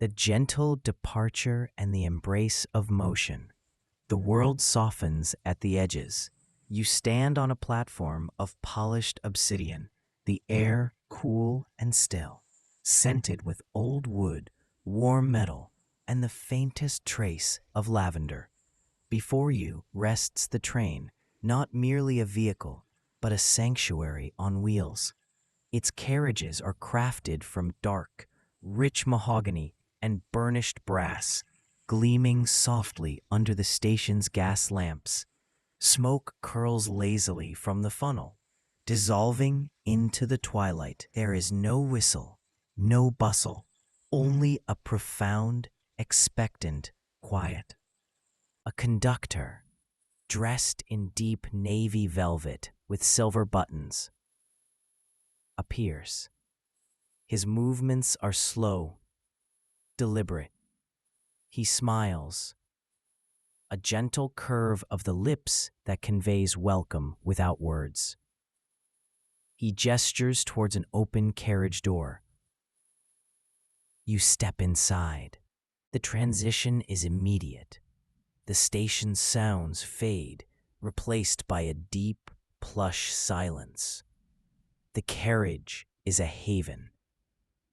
The gentle departure and the embrace of motion. The world softens at the edges. You stand on a platform of polished obsidian, the air cool and still, scented with old wood, warm metal, and the faintest trace of lavender. Before you rests the train, not merely a vehicle, but a sanctuary on wheels. Its carriages are crafted from dark, rich mahogany and burnished brass, gleaming softly under the station's gas lamps. Smoke curls lazily from the funnel, dissolving into the twilight. There is no whistle, no bustle, only a profound, expectant quiet. A conductor, dressed in deep navy velvet with silver buttons, appears. His movements are slow, deliberate. He smiles, a gentle curve of the lips that conveys welcome without words. He gestures towards an open carriage door. You step inside. The transition is immediate. The station's sounds fade, replaced by a deep, plush silence. The carriage is a haven.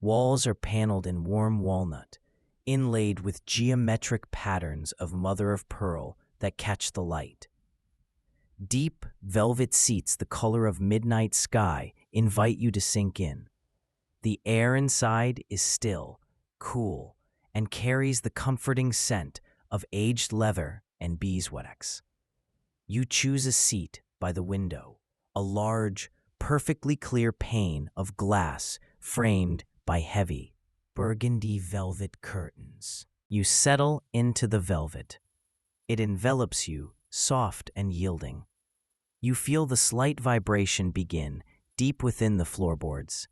Walls are paneled in warm walnut, inlaid with geometric patterns of mother-of-pearl that catch the light. Deep velvet seats the color of midnight sky invite you to sink in. The air inside is still, cool, and carries the comforting scent of aged leather and beeswax. You choose a seat by the window, a large, perfectly clear pane of glass framed by heavy, burgundy velvet curtains. You settle into the velvet. It envelops you, soft and yielding. You feel the slight vibration begin deep within the floorboards,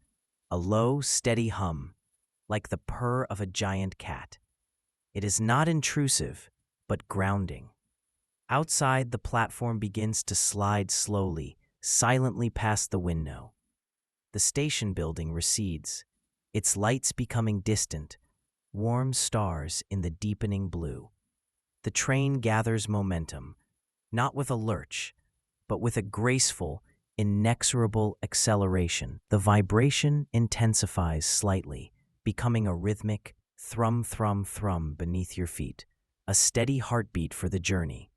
a low, steady hum, like the purr of a giant cat. It is not intrusive, but grounding. Outside, the platform begins to slide slowly, silently past the window. The station building recedes, its lights becoming distant, warm stars in the deepening blue. The train gathers momentum, not with a lurch, but with a graceful, inexorable acceleration. The vibration intensifies slightly, becoming a rhythmic thrum, thrum, thrum beneath your feet, a steady heartbeat for the journey.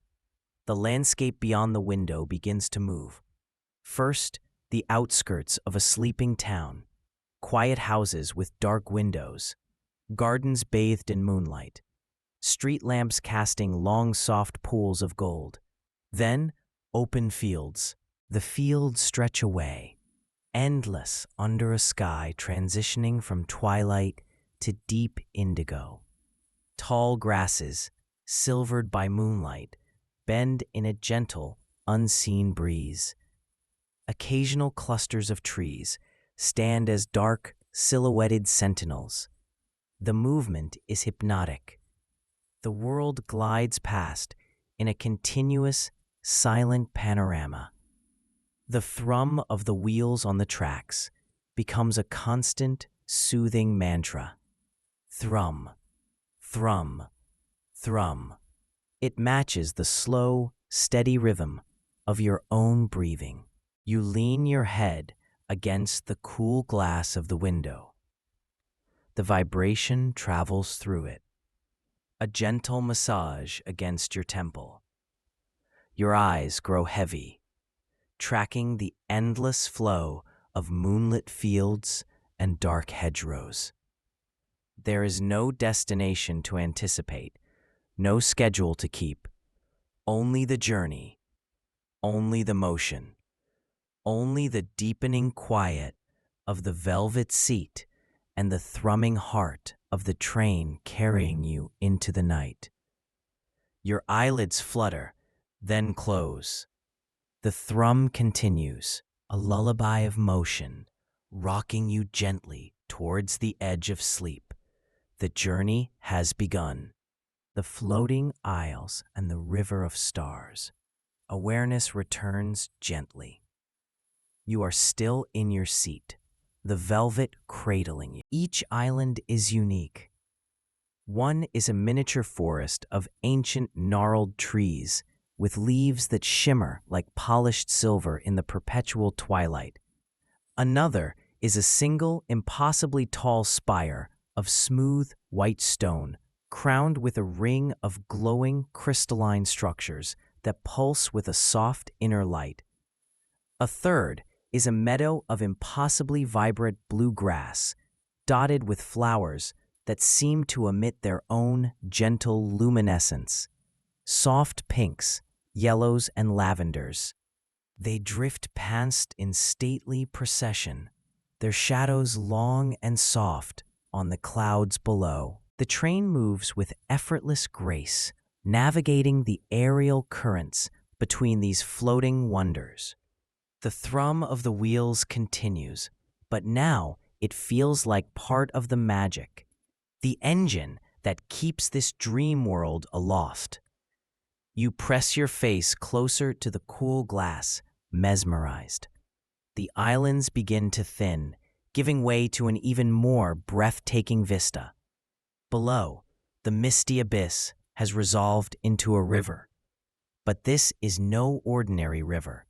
The landscape beyond the window begins to move. First, the outskirts of a sleeping town, quiet houses with dark windows, gardens bathed in moonlight, street lamps casting long soft pools of gold. Then, open fields. The fields stretch away, endless under a sky transitioning from twilight to deep indigo. Tall grasses, silvered by moonlight, bend in a gentle, unseen breeze. Occasional clusters of trees stand as dark, silhouetted sentinels. The movement is hypnotic. The world glides past in a continuous, silent panorama. The thrum of the wheels on the tracks becomes a constant, soothing mantra. Thrum, thrum, thrum. It matches the slow, steady rhythm of your own breathing. You lean your head against the cool glass of the window. The vibration travels through it, a gentle massage against your temple. Your eyes grow heavy, tracking the endless flow of moonlit fields and dark hedgerows. There is no destination to anticipate, no schedule to keep, only the journey, only the motion, only the deepening quiet of the velvet seat and the thrumming heart of the train carrying you into the night. Your eyelids flutter, then close. The thrum continues, a lullaby of motion, rocking you gently towards the edge of sleep. The journey has begun. The floating isles and the river of stars. Awareness returns gently. You are still in your seat, the velvet cradling you. Each island is unique, One is a miniature forest of ancient gnarled trees with leaves that shimmer like polished silver in the perpetual twilight. Another is a single, impossibly tall spire of smooth, white stone, crowned with a ring of glowing, crystalline structures that pulse with a soft inner light. A third is a meadow of impossibly vibrant blue grass, dotted with flowers that seem to emit their own gentle luminescence. Soft pinks, yellows, and lavenders. They drift past in stately procession, their shadows long and soft on the clouds below. The train moves with effortless grace, navigating the aerial currents between these floating wonders. The thrum of the wheels continues, but now it feels like part of the magic, the engine that keeps this dream world aloft. You press your face closer to the cool glass, mesmerized. The islands begin to thin, giving way to an even more breathtaking vista. Below, the misty abyss has resolved into a river. But this is no ordinary river.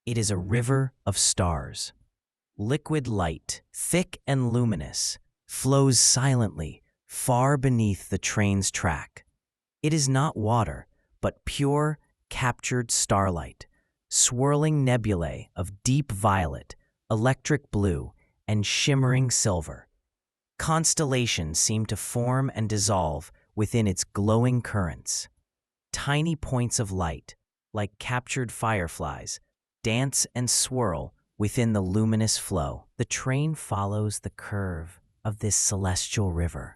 It is a river of stars. Liquid light, thick and luminous, flows silently far beneath the train's track. It is not water, but pure, captured starlight, swirling nebulae of deep violet, electric blue, and shimmering silver. Constellations seem to form and dissolve within its glowing currents. Tiny points of light, like captured fireflies, dance and swirl within the luminous flow. The train follows the curve of this celestial river.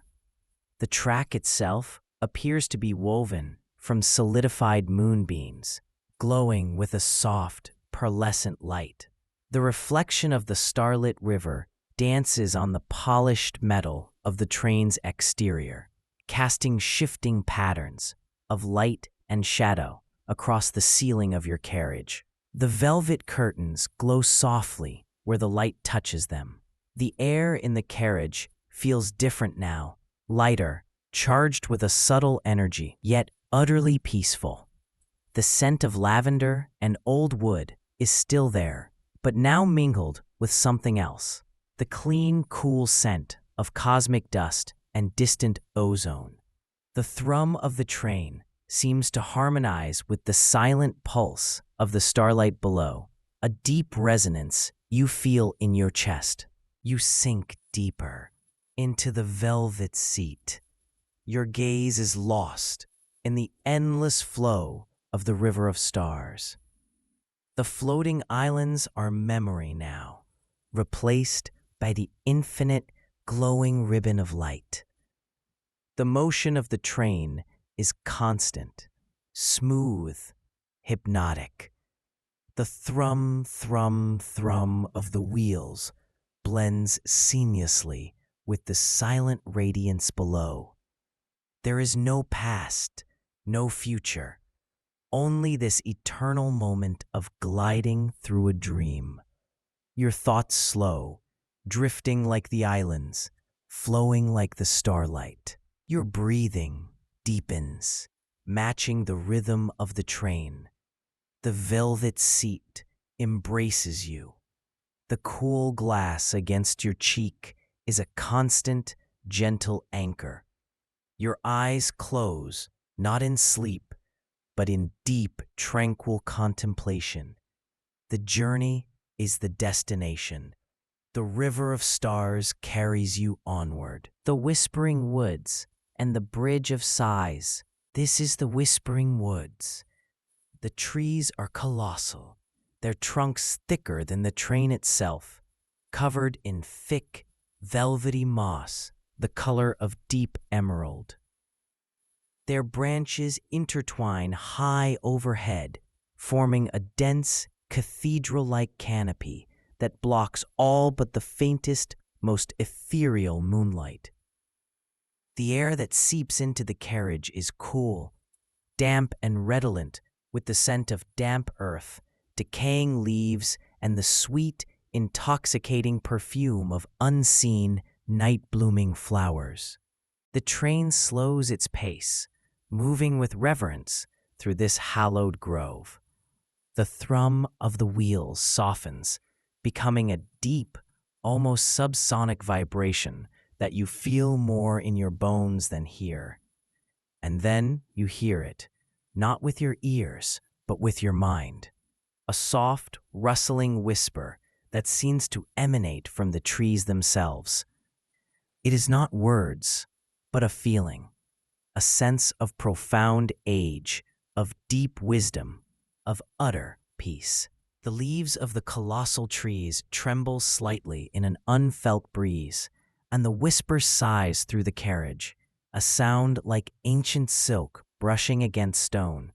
The track itself appears to be woven from solidified moonbeams, glowing with a soft, pearlescent light. The reflection of the starlit river dances on the polished metal of the train's exterior, casting shifting patterns of light and shadow across the ceiling of your carriage. The velvet curtains glow softly where the light touches them. The air in the carriage feels different now, lighter, charged with a subtle energy, yet utterly peaceful. The scent of lavender and old wood is still there, but now mingled with something else. The clean, cool scent of cosmic dust and distant ozone. The thrum of the train seems to harmonize with the silent pulse of the starlight below, a deep resonance you feel in your chest. You sink deeper into the velvet seat. Your gaze is lost in the endless flow of the river of stars. The floating islands are memory now, replaced by the infinite glowing ribbon of light. The motion of the train is constant, smooth, hypnotic. The thrum, thrum, thrum of the wheels blends seamlessly with the silent radiance below. There is no past, no future, only this eternal moment of gliding through a dream. Your thoughts slow, drifting like the islands, flowing like the starlight. Your breathing deepens, matching the rhythm of the train. The velvet seat embraces you. The cool glass against your cheek is a constant, gentle anchor. Your eyes close, not in sleep, but in deep, tranquil contemplation. The journey is the destination. The river of stars carries you onward. The whispering woods and the bridge of sighs. This is the whispering woods. The trees are colossal, their trunks thicker than the train itself, covered in thick, velvety moss, the color of deep emerald. Their branches intertwine high overhead, forming a dense, cathedral-like canopy that blocks all but the faintest, most ethereal moonlight. The air that seeps into the carriage is cool, damp and redolent with the scent of damp earth, decaying leaves, and the sweet, intoxicating perfume of unseen, night-blooming flowers. The train slows its pace, moving with reverence through this hallowed grove. The thrum of the wheels softens, becoming a deep, almost subsonic vibration that you feel more in your bones than hear. And then you hear it, not with your ears, but with your mind. A soft, rustling whisper that seems to emanate from the trees themselves. It is not words, but a feeling, a sense of profound age, of deep wisdom, of utter peace. The leaves of the colossal trees tremble slightly in an unfelt breeze, and the whisper sighs through the carriage, a sound like ancient silk brushing against stone.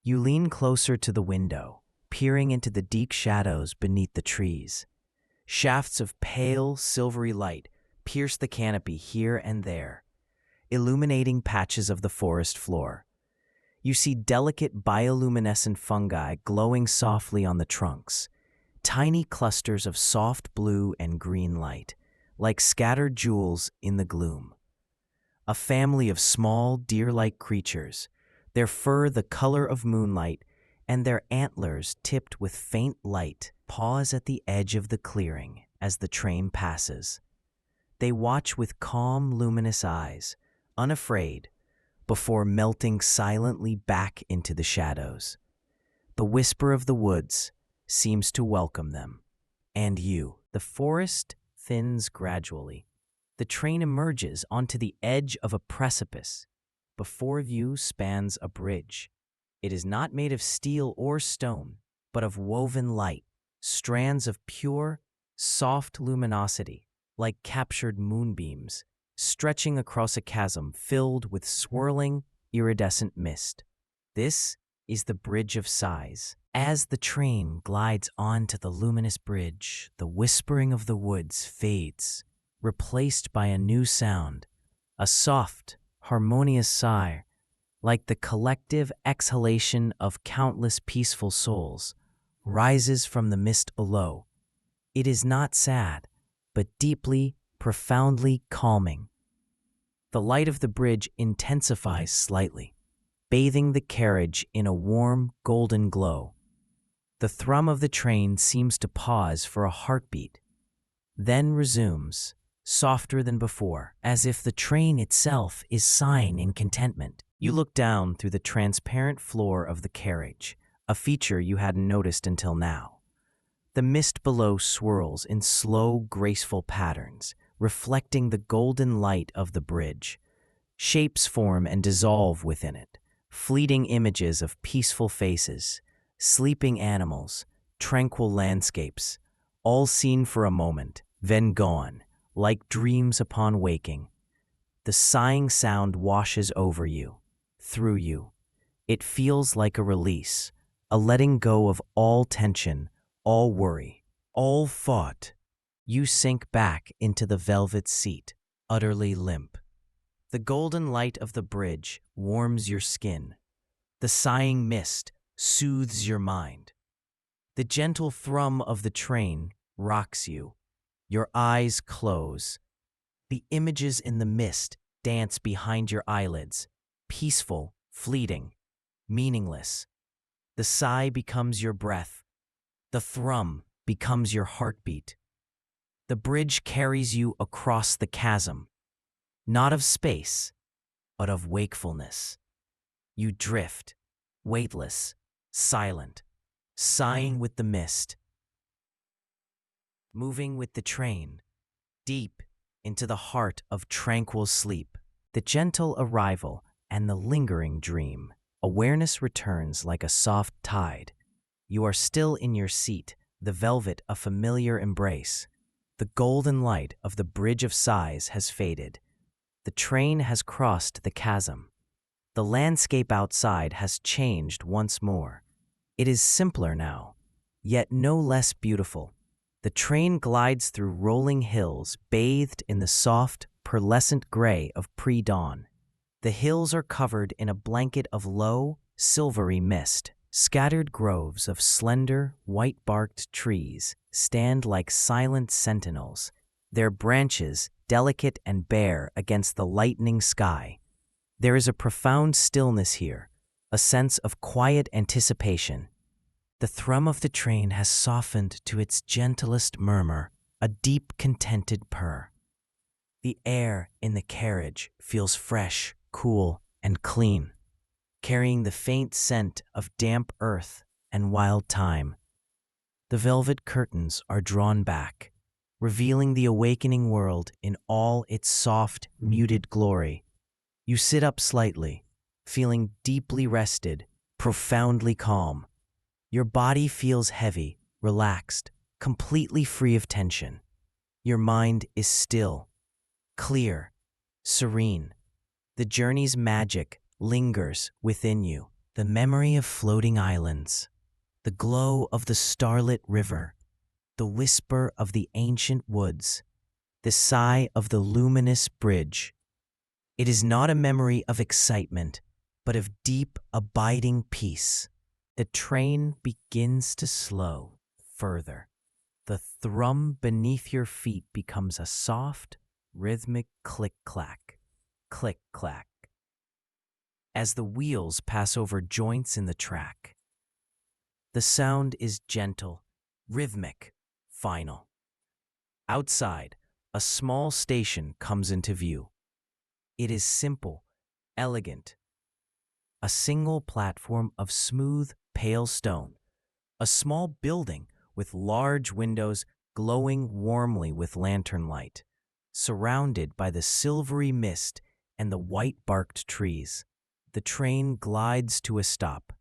You lean closer to the window, peering into the deep shadows beneath the trees. Shafts of pale, silvery light pierce the canopy here and there, illuminating patches of the forest floor. You see delicate bioluminescent fungi glowing softly on the trunks, tiny clusters of soft blue and green light, like scattered jewels in the gloom. A family of small, deer-like creatures, their fur the color of moonlight and their antlers tipped with faint light, pause at the edge of the clearing as the train passes. They watch with calm, luminous eyes, unafraid, before melting silently back into the shadows. The whisper of the woods seems to welcome them. And you. The forest thins gradually. The train emerges onto the edge of a precipice. Before you spans a bridge. It is not made of steel or stone, but of woven light, strands of pure, soft luminosity, like captured moonbeams, stretching across a chasm filled with swirling, iridescent mist. This is the Bridge of Sighs. As the train glides onto the luminous bridge, the whispering of the woods fades, replaced by a new sound, a soft, harmonious sigh, like the collective exhalation of countless peaceful souls, rises from the mist below. It is not sad, but deeply, profoundly calming. The light of the bridge intensifies slightly, bathing the carriage in a warm, golden glow. The thrum of the train seems to pause for a heartbeat, then resumes, softer than before, as if the train itself is sighing in contentment. You look down through the transparent floor of the carriage, a feature you hadn't noticed until now. The mist below swirls in slow, graceful patterns, reflecting the golden light of the bridge. Shapes form and dissolve within it, fleeting images of peaceful faces, sleeping animals, tranquil landscapes, all seen for a moment, then gone, like dreams upon waking. The sighing sound washes over you, through you. It feels like a release, a letting go of all tension, all worry, all thought. You sink back into the velvet seat, utterly limp. The golden light of the bridge warms your skin. The sighing mist soothes your mind. The gentle thrum of the train rocks you. Your eyes close. The images in the mist dance behind your eyelids, peaceful, fleeting, meaningless. The sigh becomes your breath. The thrum becomes your heartbeat. The bridge carries you across the chasm, not of space, but of wakefulness. You drift, weightless, silent, sighing with the mist, moving with the train, deep into the heart of tranquil sleep. The gentle arrival and the lingering dream. Awareness returns like a soft tide. You are still in your seat, the velvet a familiar embrace. The golden light of the Bridge of Sighs has faded. The train has crossed the chasm. The landscape outside has changed once more. It is simpler now, yet no less beautiful. The train glides through rolling hills bathed in the soft, pearlescent gray of pre-dawn. The hills are covered in a blanket of low, silvery mist. Scattered groves of slender, white-barked trees stand like silent sentinels, their branches delicate and bare against the lightening sky. There is a profound stillness here, a sense of quiet anticipation. The thrum of the train has softened to its gentlest murmur, a deep, contented purr. The air in the carriage feels fresh, cool, and clean, carrying the faint scent of damp earth and wild thyme. The velvet curtains are drawn back, revealing the awakening world in all its soft, muted glory. You sit up slightly, feeling deeply rested, profoundly calm. Your body feels heavy, relaxed, completely free of tension. Your mind is still, clear, serene. The journey's magic lingers within you. The memory of floating islands, the glow of the starlit river, the whisper of the ancient woods, the sigh of the luminous bridge. It is not a memory of excitement, but of deep, abiding peace. The train begins to slow further. The thrum beneath your feet becomes a soft, rhythmic click-clack, click-clack, as the wheels pass over joints in the track. The sound is gentle, rhythmic, final. Outside, a small station comes into view. It is simple, elegant. A single platform of smooth, pale stone. A small building with large windows glowing warmly with lantern light, surrounded by the silvery mist and the white-barked trees. The train glides to a stop.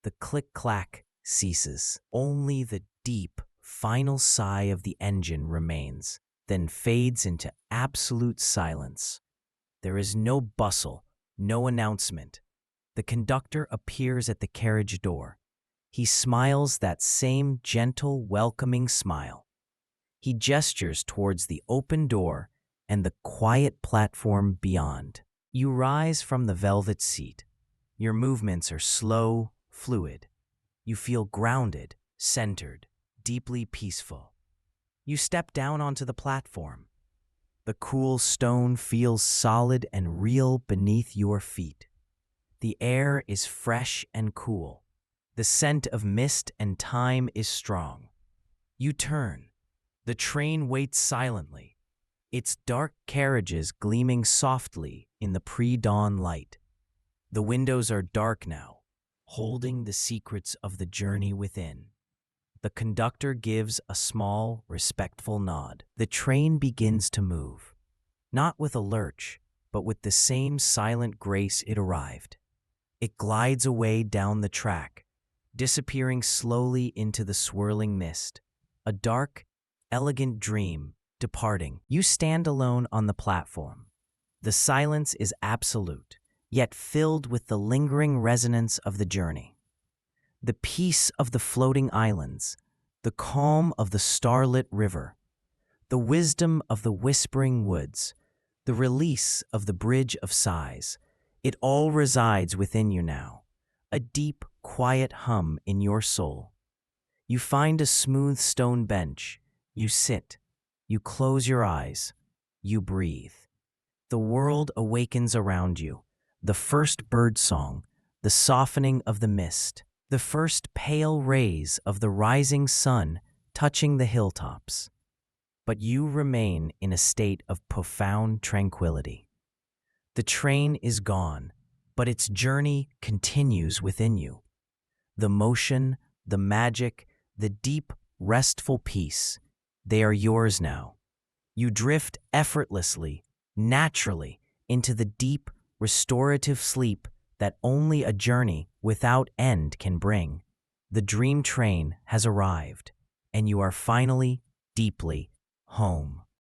The click-clack ceases. Only the deep, final sigh of the engine remains, then fades into absolute silence. There is no bustle, no announcement. The conductor appears at the carriage door. He smiles that same gentle, welcoming smile. He gestures towards the open door and the quiet platform beyond. You rise from the velvet seat. Your movements are slow, fluid. You feel grounded, centered, deeply peaceful. You step down onto the platform. The cool stone feels solid and real beneath your feet. The air is fresh and cool. The scent of mist and thyme is strong. You turn. The train waits silently, its dark carriages gleaming softly in the pre-dawn light. The windows are dark now, holding the secrets of the journey within. The conductor gives a small, respectful nod. The train begins to move, not with a lurch, but with the same silent grace it arrived. It glides away down the track, disappearing slowly into the swirling mist. A dark, elegant dream departing. You stand alone on the platform. The silence is absolute, yet filled with the lingering resonance of the journey. The peace of the floating islands, the calm of the starlit river, the wisdom of the whispering woods, the release of the bridge of sighs, it all resides within you now, a deep, quiet hum in your soul. You find a smooth stone bench, you sit, you close your eyes, you breathe. The world awakens around you, the first bird song, the softening of the mist, the first pale rays of the rising sun touching the hilltops. But you remain in a state of profound tranquility. The train is gone, but its journey continues within you. The motion, the magic, the deep, restful peace, they are yours now. You drift effortlessly, naturally, into the deep, restorative sleep that only a journey without end can bring. The dream train has arrived, and you are finally, deeply home.